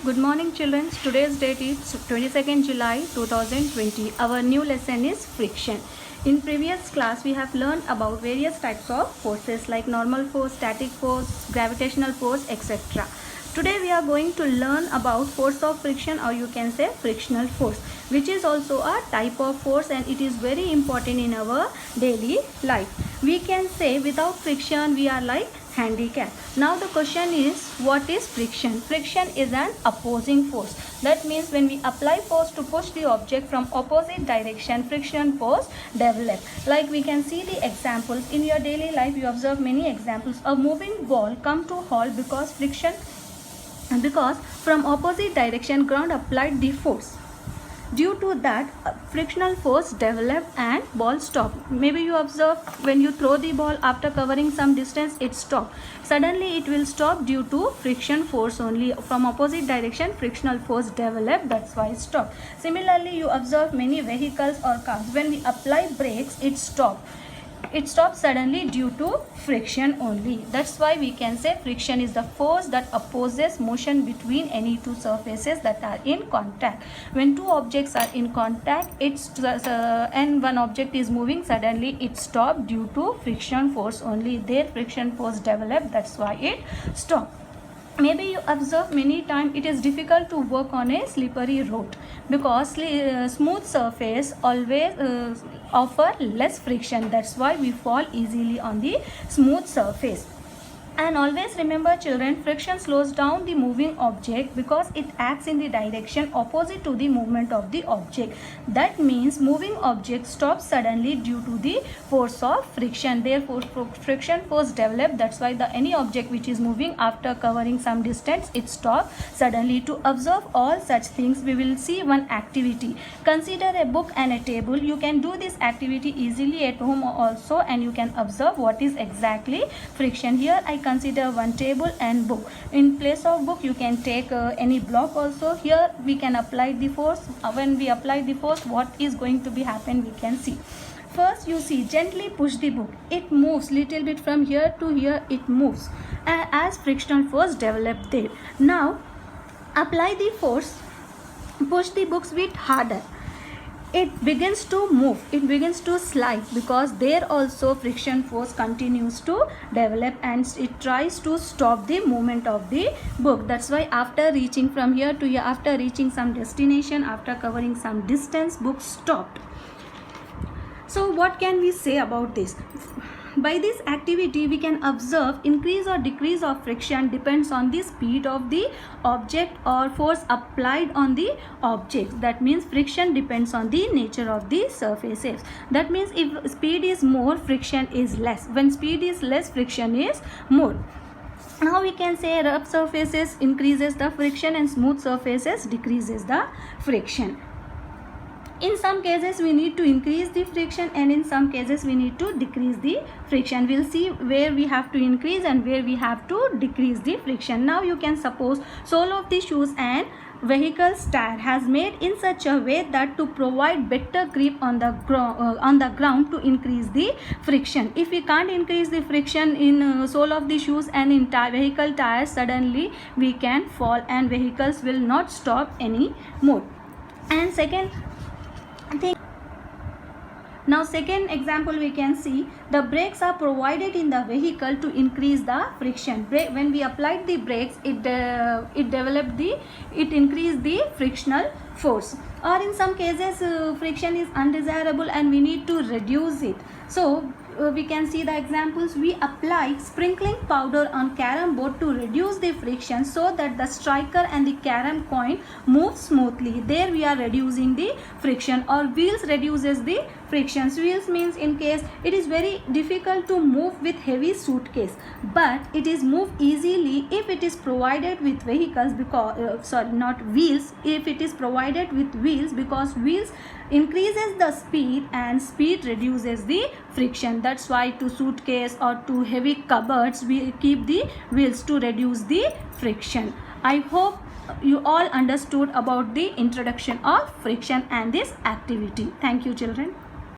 Good morning children. Today's date is 22nd July 2020. Our new lesson is friction. In previous class we have learned about various types of forces like normal force, static force, gravitational force, etc. Today we are going to learn about force of friction, or you can say frictional force, which is also a type of force and it is very important in our daily life. We can say without friction we are like handicap. Now the question is, what is friction? Friction is an opposing force. That means when we apply force to push the object from opposite direction, friction force develop. Like we can see the examples in your daily life. You observe many examples. A moving ball come to halt because from opposite direction ground applied the force. Due to that, frictional force developed and ball stopped. Maybe you observe when you throw the ball after covering some distance, it stopped. Suddenly it will stop due to friction force only. From opposite direction, frictional force developed, that's why it stopped. Similarly, you observe many vehicles or cars. When we apply brakes, it stopped. It stops suddenly due to friction only. That's why we can say friction is the force that opposes motion between any two surfaces that are in contact. When two objects are in contact, and one object is moving, suddenly it stops due to friction force only. There friction force developed, that's why it stopped. Maybe you observe many times it is difficult to work on a slippery road because smooth surface always offer less friction. That's why we fall easily on the smooth surface. And always remember children, friction slows down the moving object because it acts in the direction opposite to the movement of the object. That means moving object stops suddenly due to the force of friction. Therefore friction force developed. That's why any object which is moving after covering some distance, it stops suddenly. To observe all such things, we will see one activity. Consider a book and a table. You can do this activity easily at home also, and you can observe what is exactly friction. Here I consider one table and book. In place of book you can take any block also. Here we can apply the force. When we apply the force, what is going to be happen, we can see. First you see, gently push the book. It moves little bit from here to here, it moves as frictional force developed there. Now apply the force, push the books bit harder. It begins to move, it begins to slide because there also friction force continues to develop and it tries to stop the movement of the book. That's why after reaching from here to here, after reaching some destination, after covering some distance, book stopped. So what can we say about this? By this activity we can observe increase or decrease of friction depends on the speed of the object or force applied on the object. That means friction depends on the nature of the surfaces. That means if speed is more, friction is less. When speed is less, friction is more. Now we can say rough surfaces increases the friction and smooth surfaces decreases the friction. In some cases we need to increase the friction and in some cases we need to decrease the friction. We'll see where we have to increase and where we have to decrease the friction. Now you can suppose sole of the shoes and vehicle's tire has made in such a way that to provide better grip on the ground to increase the friction. If we can't increase the friction in sole of the shoes and in vehicle tires, suddenly we can fall and vehicles will not stop anymore. And second example we can see, the brakes are provided in the vehicle to increase the friction. When we applied the brakes, it increased the frictional force. Or in some cases friction is undesirable and we need to reduce it. So we can see the examples. We apply sprinkling powder on carom board to reduce the friction so that the striker and the carom coin move smoothly. There we are reducing the friction. Or wheels reduces the frictions. Wheels means in case it is very difficult to move with heavy suitcase, but it is moved easily if it is provided with vehicles because if it is provided with wheels, because wheels increases the speed and speed reduces the friction. That's why to suitcase or to heavy cupboards we keep the wheels to reduce the friction. I hope you all understood about the introduction of friction and this activity. Thank you children.